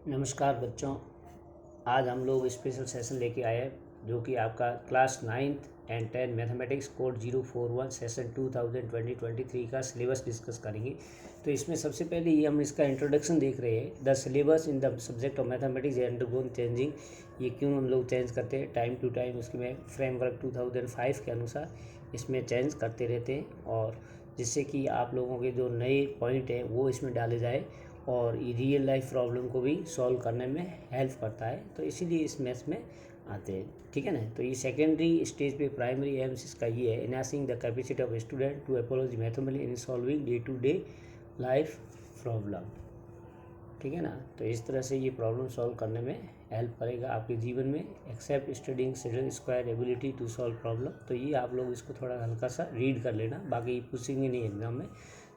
नमस्कार बच्चों। आज हम लोग स्पेशल सेशन लेके आए हैं जो कि आपका class 9th and 10 mathematics code 041 session 2020-23 का सिलेबस डिस्कस करेंगे। तो इसमें सबसे पहले ये हम इसका इंट्रोडक्शन देख रहे हैं। The syllabus in the subject of mathematics undergone changing. ये क्यों हम लोग चेंज करते हैं टाइम टू टाइम, उसके में फ्रेमवर्क 2005 के अनुसार इसमें चेंज करते रहते हैं, और जिससे कि आप लोगों के जो नए पॉइंट हैं वो इसमें डाले जाए और ये रियल लाइफ प्रॉब्लम को भी सॉल्व करने में हेल्प करता है। तो इसीलिए इस मैथ्स में आते हैं, ठीक है ना। तो ये सेकेंडरी स्टेज पे प्राइमरी एम्स इसका ये है, enhancing the capacity of student to approach mathematics in solving day to day life problem, ठीक है ना। तो इस तरह से ये प्रॉब्लम सॉल्व करने में हेल्प करेगा आपके जीवन में। Except studying acquire ability to solve problem. तो ये आप लोग इसको थोड़ा हल्का सा रीड कर लेना, बाकी पूछेंगे नहीं एग्जाम में,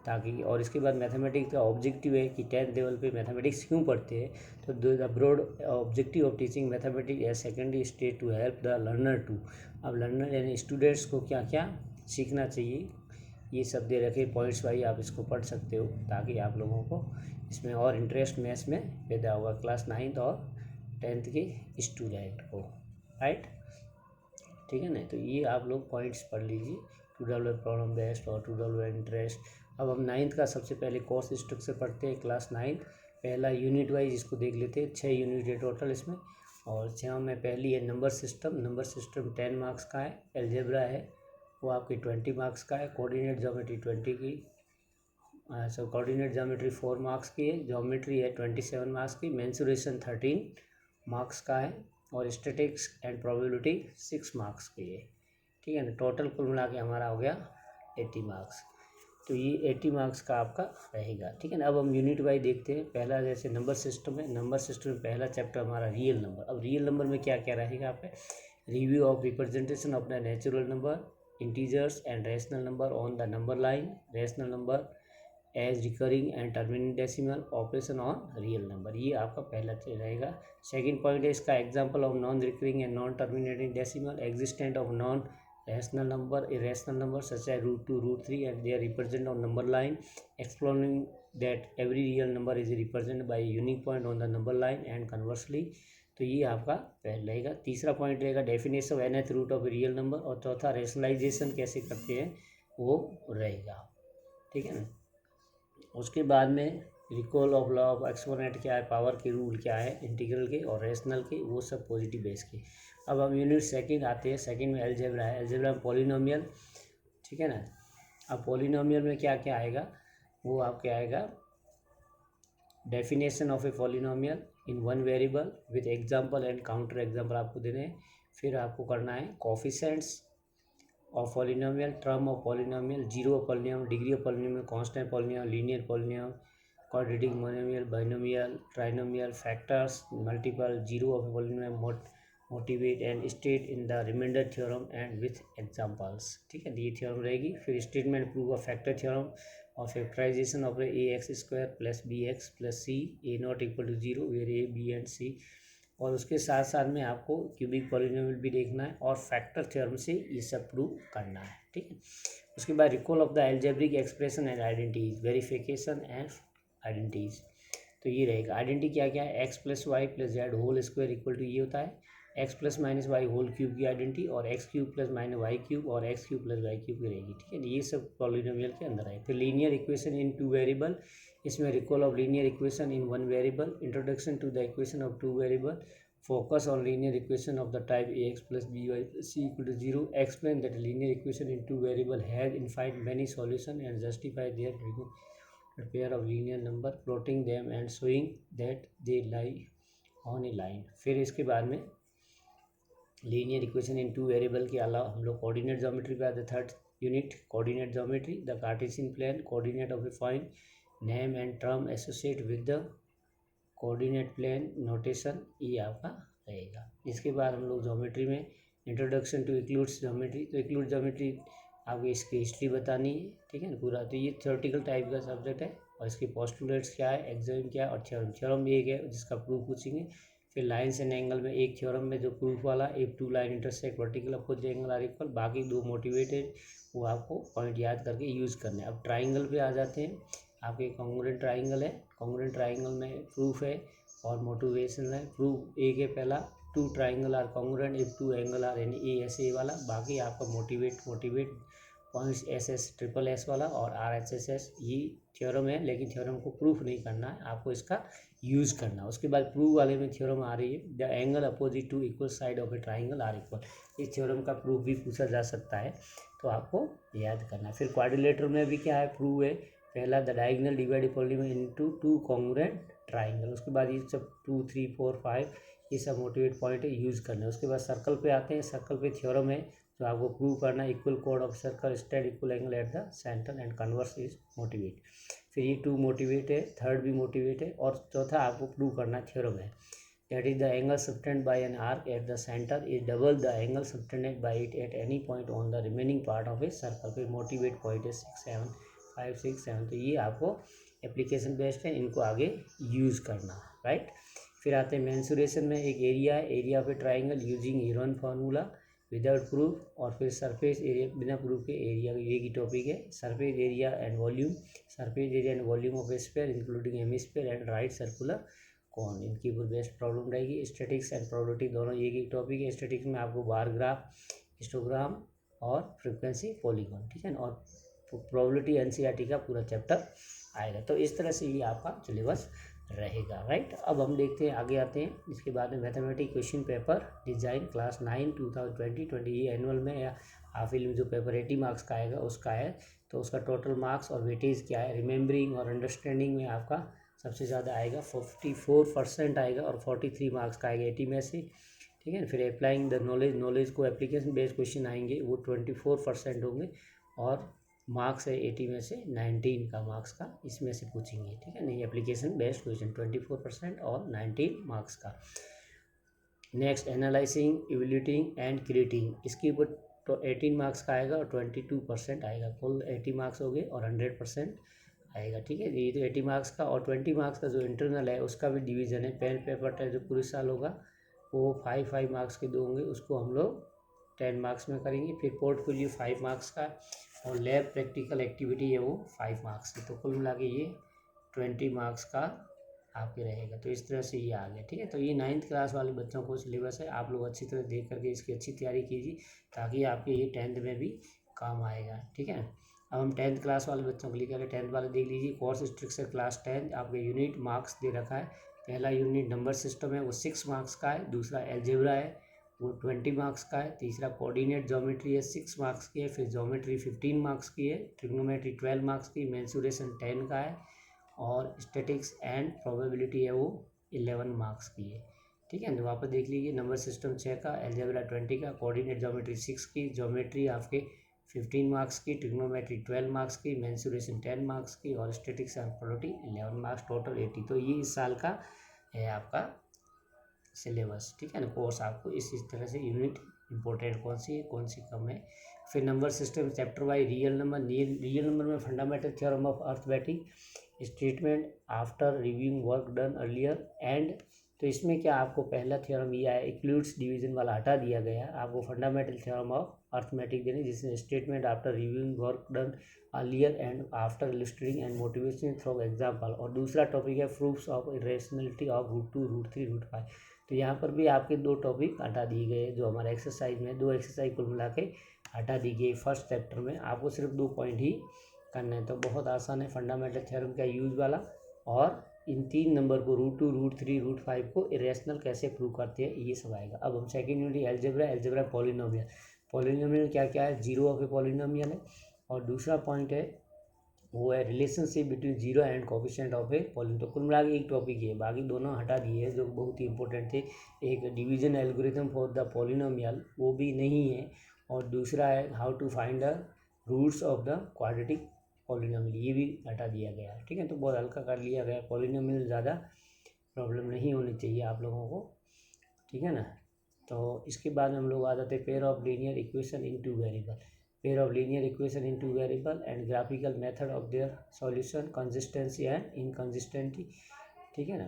ताकि। और इसके बाद मैथमेटिक्स का ऑब्जेक्टिव है कि 10th लेवल पे मैथमेटिक्स क्यों पढ़ते हैं। तो the broad objective of teaching mathematics as secondary stage to help the learner to. अब लर्नर यानी स्टूडेंट्स को क्या क्या सीखना चाहिए, ये सब दे रखे पॉइंट्स वाइज आप इसको पढ़ सकते हो, ताकि आप लोगों को इसमें और इंटरेस्ट मैथ्स में पैदा होगा क्लास 9th और 10th के स्टूडेंट को, राइट, ठीक है ना। तो ये आप लोग पॉइंट्स पढ़ लीजिए, टू डेवलप प्रॉब्लम बेस्ड और टू डेवलप इंटरेस्ट। अब हम 9th का सबसे पहले कोर्स स्ट्रक्चर पढ़ते हैं, क्लास 9th। पहला यूनिट वाइज इसको देख लेते हैं, 6 यूनिट है टोटल इसमें, और 6 में पहली है number system. Number system 10 marks का है। एल्जेब्रा है वो आपकी 20 मार्क्स का है। कोऑर्डिनेट ज्योमेट्री 20 की, सो कोऑर्डिनेट ज्योमेट्री 4 मार्क्स की है। ज्योमेट्री है 27 मार्क्स की। मेंसुरेशन 13 मार्क्स का है, और स्टैटिक्स एंड प्रोबेबिलिटी 6 मार्क्स की है, ठीक है ना। टोटल कुल मिला के हमारा हो गया 80 मार्क्स। तो ये 80 मार्क्स का आपका रहेगा, ठीक है ना। अब हम यूनिट वाइज देखते हैं। पहला जैसे नंबर सिस्टम है, नंबर सिस्टम में पहला चैप्टर हमारा रियल नंबर। अब रियल नंबर में क्या क्या रहेगा आप पे, review of representation of the natural number, integers and rational number on the number line, rational number as recurring and terminate decimal, operation on real number. ये आपका पहला रहेगा। सेकंड पॉइंट है इसका example of non recurring and non terminating decimal, existent of non rational number, irrational number such as √2, √3 and they are represented on number line, exploring that every real number is represented by a unique point on the number line and conversely। तो ये आपका पहला रहेगा। तीसरा point रहेगा definition of nth root of real number, और चौथा rationalisation कैसे करते हैं वो रहेगा, ठीक है ना। उसके बाद में recall of law of exponent क्या है, पावर के रूल क्या है, इंटीग्रल के और रेशनल के, वो सब पॉजिटिव बेस के। अब हम यूनिट सेकंड आते हैं। सेकंड में अलजेब्रा है। अलजेब्रा में पॉलिनोमियल, ठीक है ना। अब पॉलिनोमियल में क्या क्या आएगा, वो आपके आएगा definition of a polynomial in one variable with example and counter example आपको देने हैं। फिर आपको करना है coefficients of polynomial, term of polynomial, zero of polynomial, degree of polynomial, constant polynomial, linear polynomial, quadratic monomial, binomial, trinomial, factors, multiple, zero of polynomial, motivate and state in the remainder theorem and with examples, ठीक है। ये theorem रहेगी। फिर statement proof of factor theorem और factorisation of a x square plus b x plus c a not equal to zero where a b and c. और उसके साथ साथ में आपको क्यूबिक पॉलिनोमियल भी देखना है और फैक्टर थ्योरम से ये सब प्रूव करना है, ठीक है। उसके बाद recall of the algebraic expression and identities, verification and identities. तो ये रहेगा। आइडेंटिटी क्या क्या है, x plus y plus z whole square equal to ये होता है x plus minus y whole cube की आइडेंटिटी, और x cube plus minus y cube और x cube plus y cube की रहेगी, ठीक है। ये सब पॉलिनोमियल के अंदर है। फिर linear equation in two variable, इसमें recall of linear equation in one variable, introduction to the equation of two variable, focus on linear equation of the type ax plus by plus c equal to 0, explain that a linear equation in two variable has infinite many solutions and justify their a pair of linear number, plotting them and showing that they lie on a line। फिर इसके बाद में linear equation in two variable के अलावा हम लोग coordinate geometry पे आते। Third unit coordinate geometry, the Cartesian plane, coordinate of a point, name and term associate with the coordinate plane, notation, ये आपका रहेगा। इसके बाद हम लोग ज्योमेट्री में इंट्रोडक्शन टू इक्लूड्स ज्योमेट्री। तो इक्लूड ज्योमेट्री आपको इसकी हिस्ट्री बतानी है, ठीक है ना, पूरा। तो ये थ्योरेटिकल टाइप का सब्जेक्ट है, और इसके पोस्टुलेट्स क्या है, एग्जाम क्या है, और थ्योरम। थ्योरम भी एक है जिसका प्रूफ पूछेंगे। फिर लाइन्स एंड एंगल में एक थ्योरम में जो प्रूफ वाला, एक two line intersect vertical opposite angle are equal, बाकी दो मोटिवेटेड, वो आपको पॉइंट याद करके यूज़ करने। अब ट्राइंगल पे आ जाते हैं। आपके कॉन्ग्रुएंट ट्राइंगल है। कॉन्ग्रुएंट ट्राइंगल में प्रूफ है और मोटिवेशन है प्रूव ए के पहला two triangle are congruent if two angle are and A S A वाला, बाकी आपका motivate points S S triple S वाला और आर एच एस एस, ये थ्योरम है लेकिन थ्योरम को प्रूफ नहीं करना है, आपको इसका यूज़ करना। उसके बाद प्रूव वाले में थ्योरम आ रही है the angle opposite to equal side of a triangle are equal, इस थ्योरम का प्रूफ भी पूछा जा सकता है, तो आपको याद करना। फिर क्वाड्रिलेटरल में भी क्या है, प्रूव है पहला the diagonal divide polygon into two congruent triangle, उसके बाद ये सब 2 3 4 5 ये सब मोटिवेट पॉइंट है, यूज़ करना है। उसके बाद सर्कल पे आते हैं, सर्कल पे थ्योरम है तो आपको प्रूव करना है equal code of circle stand equal angle at the centre and converse is motivate. फिर ये 2 मोटिवेट है, थर्ड भी मोटिवेट है, और चौथा आपको प्रूव करना थ्योरम है that is the angle subtended by an arc at the center is double the angle subtended by it at any point on the remaining part of a circle। फिर motivate point है 6 7 5 6 7, तो ये आपको application based है, इनको आगे use करना, right. फिर आते हैं मेंसुरेशन में, एक एरिया है, area of a triangle using Heron formula without proof, और फिर सरफेस एरिया बिना प्रूफ के एरिया, ये की टॉपिक है surface area and volume, surface area and volume of A sphere including hemisphere and right circular कौन, इनकी ऊपर बेस्ट प्रॉब्लम रहेगी। स्टैटिक्स एंड प्रोबेबिलिटी दोनों एक ही टॉपिक है। स्टैटिक्स में आपको बार ग्राफ, हिस्टोग्राम और फ्रीक्वेंसी पॉलीगॉन, ठीक है ना, और प्रोबेबिलिटी एनसीईआरटी का पूरा चैप्टर आएगा। तो इस तरह से ये आपका सिलेबस रहेगा, राइट। अब हम देखते हैं आगे आते हैं, इसके बाद में mathematics question paper design class 9 2020 ये एनुअल में या हाफ ईयरली में जो पेपर 80 मार्क्स का आएगा उसका है, तो उसका टोटल मार्क्स और वेटेज क्या है। रिमेंबरिंग और अंडरस्टैंडिंग में आपका सबसे ज़्यादा आएगा, 54% आएगा और 43 मार्क्स का आएगा 80 में से, ठीक है। फिर अप्लाइंग द नॉलेज को एप्लीकेशन बेस्ड क्वेश्चन आएंगे, वो 24% होंगे, और मार्क्स है 80 में से 19 का मार्क्स का इसमें से पूछेंगे, ठीक है। नहीं, एप्लीकेशन बेस्ड क्वेश्चन 24% और 19 मार्क्स का। Next analysing evaluating and creating, इसके ऊपर तो 18 मार्क्स का आएगा और 22% आएगा, कुल 80 मार्क्स हो गए और 100% आएगा, ठीक है। ये तो 80 मार्क्स का, और 20 मार्क्स का जो इंटरनल है उसका भी डिवीज़न है। पेन पेपर टेस्ट जो पूरे साल होगा वो 5 मार्क्स के दो होंगे, उसको हम लोग 10 मार्क्स में करेंगे। फिर पोर्टफोलियो 5 मार्क्स का, और लैब प्रैक्टिकल एक्टिविटी है वो 5 मार्क्स की, तो कुल मिला के ये 20 मार्क्स का आपके रहेगा। तो इस तरह से ये आ गया, ठीक है। तो ये 9th क्लास वाले बच्चों को सिलेबस है, आप लोग अच्छी तरह देख करके इसकी अच्छी तैयारी कीजिए ताकि आपके ये 10th में भी काम आएगा, ठीक है। अब हम 10th क्लास वाले बच्चों के लिए करें, 10th वाले देख लीजिए। कोर्स स्ट्रक्चर क्लास 10 आपके यूनिट मार्क्स दे रखा है। पहला यूनिट नंबर सिस्टम है वो 6 मार्क्स का है, दूसरा एल्जेब्रा है वो 20 मार्क्स का है, तीसरा कोऑर्डिनेट ज्योमेट्री है 6 मार्क्स की है, फिर ज्योमेट्री 15 मार्क्स की है, ट्रिग्नोमेट्री 12 मार्क्स की, मेंसुरेशन 10 का है, और स्टैटिक्स एंड प्रोबेबिलिटी है वो 11 मार्क्स की है, ठीक है। तो वापस देख लीजिए, नंबर सिस्टम 6 का, एल्जेब्रा 20 का, कोऑर्डिनेट ज्योमेट्री 6 की, ज्योमेट्री आपके 15 मार्क्स की, ट्रिग्नोमेट्री 12 मार्क्स की, मेंसुरेशन 10 मार्क्स की, और statics and probability 11 marks, total 80। तो ये इस साल का है आपका सिलेबस, ठीक है ना। कोर्स आपको इस तरह से यूनिट इंपॉर्टेंट कौन सी है कौन सी कम है। फिर number system chapter wise real number में fundamental theorem of arithmetic statement after reviewing work done earlier and, तो इसमें क्या आपको पहला थ्योरम ये है इक्लूड्स डिवीजन वाला हटा दिया गया है, आपको फंडामेंटल थ्योरम ऑफ अर्थमेटिक देने, जिसमें statement after reviewing work done earlier and after illustrating and motivation through example, और दूसरा टॉपिक है प्रूफ्स ऑफ इरेशनलिटी ऑफ √2 √3 √5। तो यहाँ पर भी आपके 2 टॉपिक हटा दिए गए, जो हमारे एक्सरसाइज में 2 एक्सरसाइज कुल मिला के हटा दी गई। फर्स्ट चैप्टर में आपको सिर्फ 2 पॉइंट ही करना है, तो बहुत आसान है। फंडामेंटल थ्योरम का यूज वाला, और इन 3 नंबर को √2 √3 √5 को इरेशनल कैसे प्रूव करते हैं ये सब आएगा। अब हम सेकेंड यूनिट एल्जेब्रा पॉलिनोमियल क्या क्या है, जीरो ऑफ ए पॉलिनोमियल है, और दूसरा पॉइंट है वो है relationship between zero and coefficient of a polynomial. तो कुल मिला के एक टॉपिक है, बाकी दोनों हटा दिए हैं जो बहुत ही इंपॉर्टेंट थे। एक division algorithm for the polynomial वो भी नहीं है, और दूसरा है how to find the roots of the quadratic polynomial, ये भी हटा दिया गया है, ठीक है। तो बहुत हल्का कर लिया गया, पॉलिनोमियल ज़्यादा प्रॉब्लम नहीं होनी चाहिए आप लोगों को, ठीक है ना। तो इसके बाद हम लोग आ जाते हैं pair of linear equation in 2 variable, pair of linear equation in 2 variable and graphical method of their solution, consistency and inconsistency, ठीक है ना।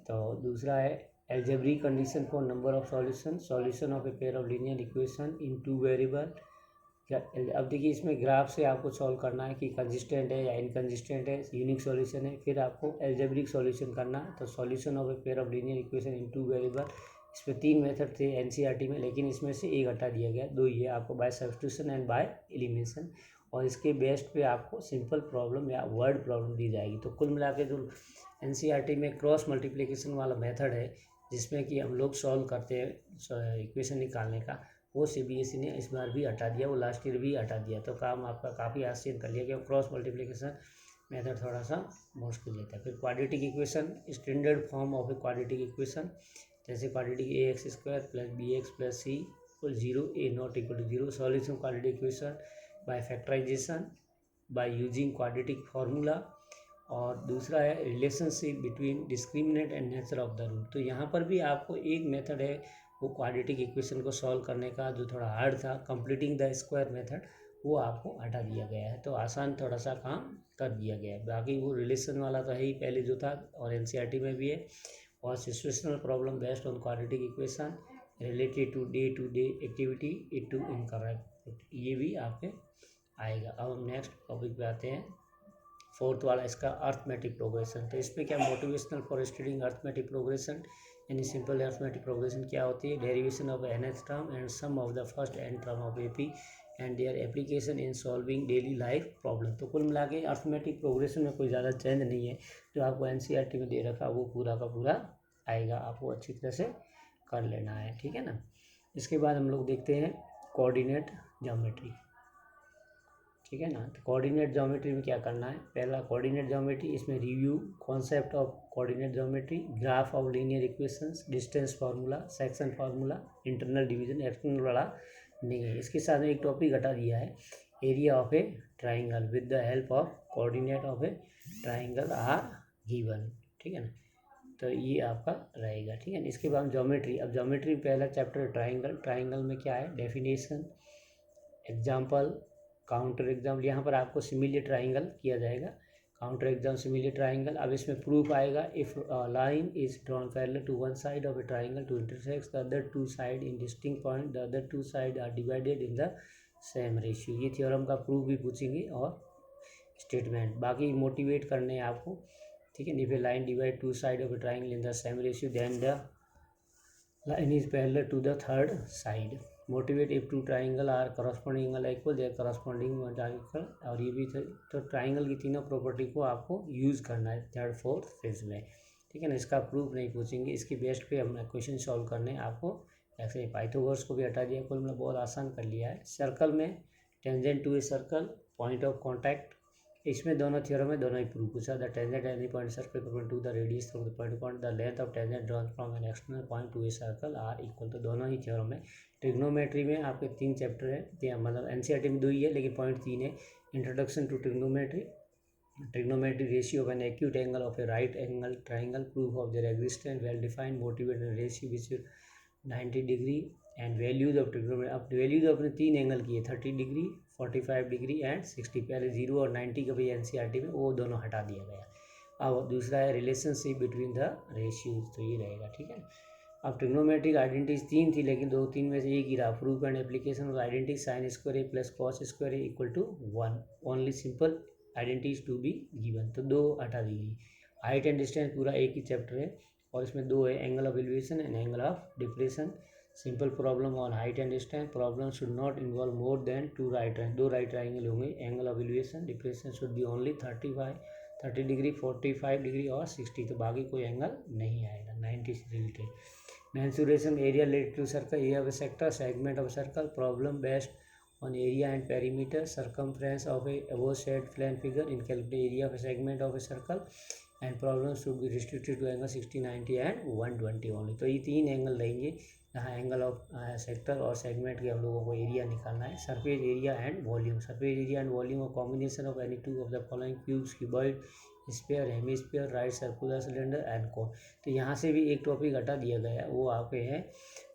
तो दूसरा है algebraic condition for number of solution of a pair of linear equation in 2 variable, अब देखिए इसमें graph से आपको सॉल्व करना है कि कंसिस्टेंट है या इनकंसिस्टेंट है, यूनिक सॉल्यूशन है। फिर आपको एल्जेब्रिक सॉल्यूशन करना है। तो solution of a pair of linear equation in two variable, इसमें 3 मेथड थे एनसीईआरटी में, लेकिन इसमें से एक हटा दिया गया, 2 ही है, आपको by substitution and by elimination. और इसके बेस्ट पे आपको सिंपल प्रॉब्लम या वर्ड प्रॉब्लम दी जाएगी। तो कुल मिला के जो एनसीईआरटी में क्रॉस मल्टीप्लिकेशन वाला मेथड है, जिसमें कि हम लोग सॉल्व करते हैं इक्वेशन निकालने का, वो सीबीएसई ने इस बार भी हटा दिया, वो लास्ट ईयर भी हटा दिया। तो काम आपका काफ़ी आसान कर लिया, क्योंकि क्रॉस मल्टीप्लिकेशन मेथड थोड़ा सा मुश्किल लेता है। फिर quadratic equation, standard form of a quadratic equation, जैसे quadratic ax² + bx + c = 0, a not equal to 0। Solution quadratic equation by factorization by using quadratic formula. और दूसरा है relationship between discriminant and nature of the root. तो यहाँ पर भी आपको एक मेथड है वो क्वाड्रेटिक इक्वेशन को सॉल्व करने का, जो थोड़ा हार्ड था, कंप्लीटिंग द स्क्वायर मेथड, वो आपको हटा दिया गया है। तो आसान थोड़ा सा काम कर दिया गया है। बाकी वो रिलेशन वाला तो है ही पहले जो था, और एनसीईआरटी में भी है। और situational problem based on quadratic equation related to day activity it to incorrect, ये भी आपके आएगा। अब हम नेक्स्ट टॉपिक पे आते हैं, फोर्थ वाला इसका अर्थमेटिक प्रोग्रेशन। तो इस पर क्या, motivational for studying arithmetic progression, यानी सिंपल अर्थमेटिक प्रोग्रेशन क्या होती है, derivation of nth term and sum of the first n term of AP and their application in solving daily life problem. तो कुल मिला के अर्थमेटिक प्रोग्रेशन में कोई ज़्यादा चेंज नहीं है, जो आपको एनसीईआरटी में दे रखा वो पूरा का पूरा आएगा, आपको अच्छी तरह से कर लेना है, ठीक है ना। इसके बाद हम लोग देखते हैं कोऑर्डिनेट ज्योमेट्री, ठीक है ना। तो कोऑर्डिनेट ज्योमेट्री में क्या करना है, पहला कोऑर्डिनेट ज्योमेट्री, इसमें review concept of coordinate geometry, graph of linear equations, distance formula, section formula, internal division, external वाला नहीं है। इसके साथ में एक टॉपिक हटा दिया है, area of a triangle with the help of coordinate of a triangle are given, ठीक है ना। तो ये आपका रहेगा, ठीक है ना। इसके बाद ज्योमेट्री, अब ज्योमेट्री पहला चैप्टर ट्राइंगल, ट्राइंगल में क्या है, डेफिनेशन, एग्जाम्पल, काउंटर एग्जाम्पल। यहाँ पर आपको सिमिलर ट्राइंगल किया जाएगा, काउंटर एग्जाम सिमिलर ट्राइंगल। अब इसमें प्रूफ आएगा, if line is drawn parallel to one side of a triangle to intersect the other two side in distinct point, the other two side are divided in the same ratio. ये theorem का proof भी पूछेंगे और statement, बाकी motivate करने हैं आपको, ठीक है। If a line divide two side of a triangle in the same ratio then the line is parallel to the third side. Motivate if two triangle are corresponding angle equal their corresponding triangle, और ये भी तो triangle की तीनों property को आपको use करना है थर्ड फोर्थ फिफ्थ में, ठीक है ना। इसका प्रूफ नहीं पूछेंगे, इसकी बेस्ट पे हम क्वेश्चन सॉल्व करने आपको। ऐसे पाइथागोरस को भी हटा दिया, कुल मतलब बहुत आसान कर लिया है। सर्कल में tangent to a circle, point of contact, इसमें दोनों थ्योरम में दोनों ही प्रूफ पूछा। The tangent any point circle equal to the radius of the point point, the length of tangent drawn from an external point to a circle are equal, तो दोनों ही theorem में। Trigonometry में आपके 3 chapter है, मतलब NCERT में 2 ही है, लेकिन पॉइंट 3 है। Introduction to trigonometry, trigonometry, ratio of an acute angle of a right angle triangle, proof of their existence, well defined, motivated ratio which 90 degree and values of trigonometry. अब values अपने 3 angle की है, 30 degree, 45 degree and 60। पहले 0 और 90 का भी NCERT में वो दोनों हटा दिया गया। अब दूसरा है रिलेशनशिप बिटवीन द रेशियोज, तो ये रहेगा, ठीक है। अब ट्रिग्नोमेट्रिक आइडेंटिटीज 3 थी, लेकिन 2-3 में से एक ही रहा, proof and application of identity sine square A plus cos square A equal to 1, only simple identities to be given, तो 2 हटा दी गई। हाइट एंड डिस्टेंस पूरा एक ही चैप्टर है, और इसमें 2 है, angle of elevation and angle of depression. Simple problem on height and distance, problem should not involve more than 2 right triangle, 2 right triangle होंगे। Angle of elevation depression should be only 30 degree, 45 degree और 60, तो बाकी कोई angle नहीं आएगा। 90 से related mensuration area related to circle, area of a sector, segment of circle, problem based on area and perimeter, circumference of a above said plan figure in calculate area of a segment of a circle, and problems should be restricted to angle 60, 90 and 120 only। तो ये 3 angle रहेंगे, यहाँ angle of sector और segment के हम लोगों को area निकालना है। Surface area and volume, surface area and volume of combination of any 2 of the following cubes, cuboid, sphere, hemisphere, right circular cylinder and कोन। तो यहाँ से भी एक टॉपिक हटा दिया गया, वो आपके है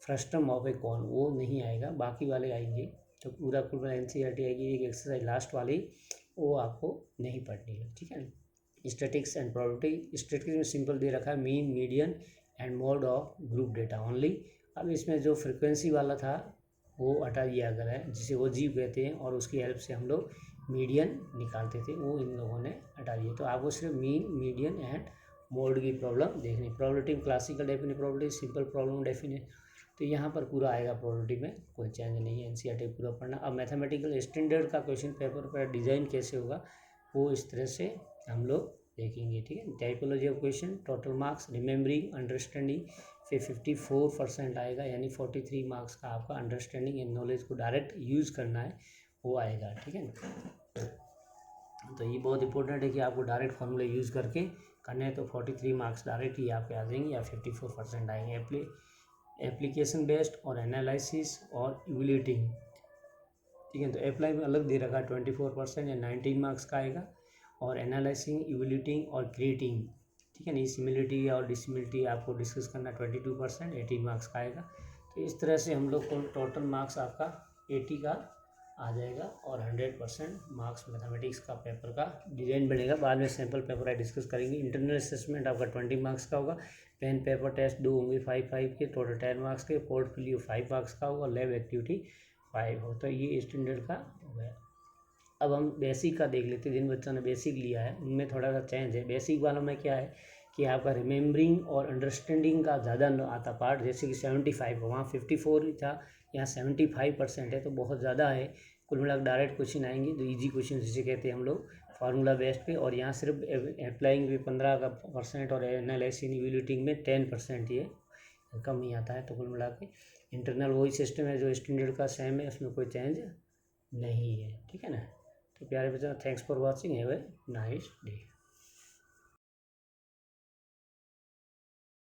फ्रस्टम ऑफ ए कॉन, वो नहीं आएगा, बाकी वाले आएंगे। तो पूरा कुल एनसीईआरटी आएगी, एक एक्सरसाइज लास्ट वाली वो आपको नहीं पढ़नी है, ठीक है। स्टैटिक्स एंड प्रोबेबिलिटी, स्टैटिक्स में सिंपल दे रखा है mean, median and mode of group data only. अब इसमें जो फ्रीक्वेंसी वाला था वो हटा दिया गया है, जिसे वो जीव कहते हैं, और उसकी हेल्प से हम लोग मीडियन निकालते थे, वो इन लोगों ने हटा दिया। तो आपको सिर्फ मीन, मीडियन एंड मोड की प्रॉब्लम देखनी। प्रोबेबिलिटी में classical definite probability, simple problem definite, तो यहाँ पर पूरा आएगा। प्रोबेबिलिटी में कोई चेंज नहीं है, एनसीईआरटी पूरा पढ़ना। अब मैथमेटिकल स्टैंडर्ड का क्वेश्चन पेपर पर डिज़ाइन कैसे होगा वो इस तरह से हम लोग देखेंगे, ठीक है। Typology of question, total marks, remembering, understanding, फिर 54% आएगा, यानी 43 मार्क्स का आपका अंडरस्टैंडिंग एंड नॉलेज को डायरेक्ट यूज़ करना है वो आएगा, ठीक है ना। तो ये बहुत इंपॉर्टेंट है कि आपको डायरेक्ट फॉर्मूले यूज़ करके करने हैं। तो 43 मार्क्स डायरेक्ट ही आपके आ जाएंगे या 54% आएंगे। एप्लीकेशन बेस्ड और एनालिसिस और इवैल्यूएटिंग, ठीक है। तो अप्लाई में अलग दे रखा है 24% या 19 मार्क्स का आएगा, और एनालाइसिंग, इवैल्यूएटिंग और क्रिएटिंग, ठीक है ना। सिमिलरिटी और डिसिमिलरिटी आपको डिस्कस करना 22%, 18 मार्क्स का आएगा। तो इस तरह से हम लोग को टोटल मार्क्स आपका 80 का आ जाएगा, और 100% मार्क्स मैथमेटिक्स का पेपर का डिजाइन बनेगा। बाद में सैम्पल पेपर है डिस्कस करेंगे। इंटरनल असेसमेंट आपका 20 मार्क्स का होगा। पेन पेपर टेस्ट 2 होंगे 5 के, टोटल 10 मार्क्स के। पोर्टफोलियो 5 मार्क्स का होगा, लैब एक्टिविटी 5 हो। तो ये स्टैंडर्ड का हो गया। अब हम बेसिक का देख लेते हैं। जिन बच्चों ने बेसिक लिया है उनमें थोड़ा सा चेंज है। बेसिक वालों में क्या है कि आपका रिमेंबरिंग और अंडरस्टैंडिंग का ज़्यादा आता पार्ट, जैसे कि 75 वहाँ 54 था, यहाँ 75% है, तो बहुत ज़्यादा है। कुल मिलाकर डायरेक्ट क्वेश्चन आएंगे तो ईजी क्वेश्चन जिसे कहते हैं हम लोग फार्मूला बेस्ड पे, और यहाँ सिर्फ अप्लाइंग भी 15% और एनालाइसिंग इवैल्यूएटिंग में 10% ये कम ही आता है। तो कुल मिला के इंटरनल वही सिस्टम है जो स्टैंडर्ड का सेम है, उसमें कोई चेंज नहीं है, ठीक है ना। तो प्यारे बच्चों, thanks for watching, have a nice day.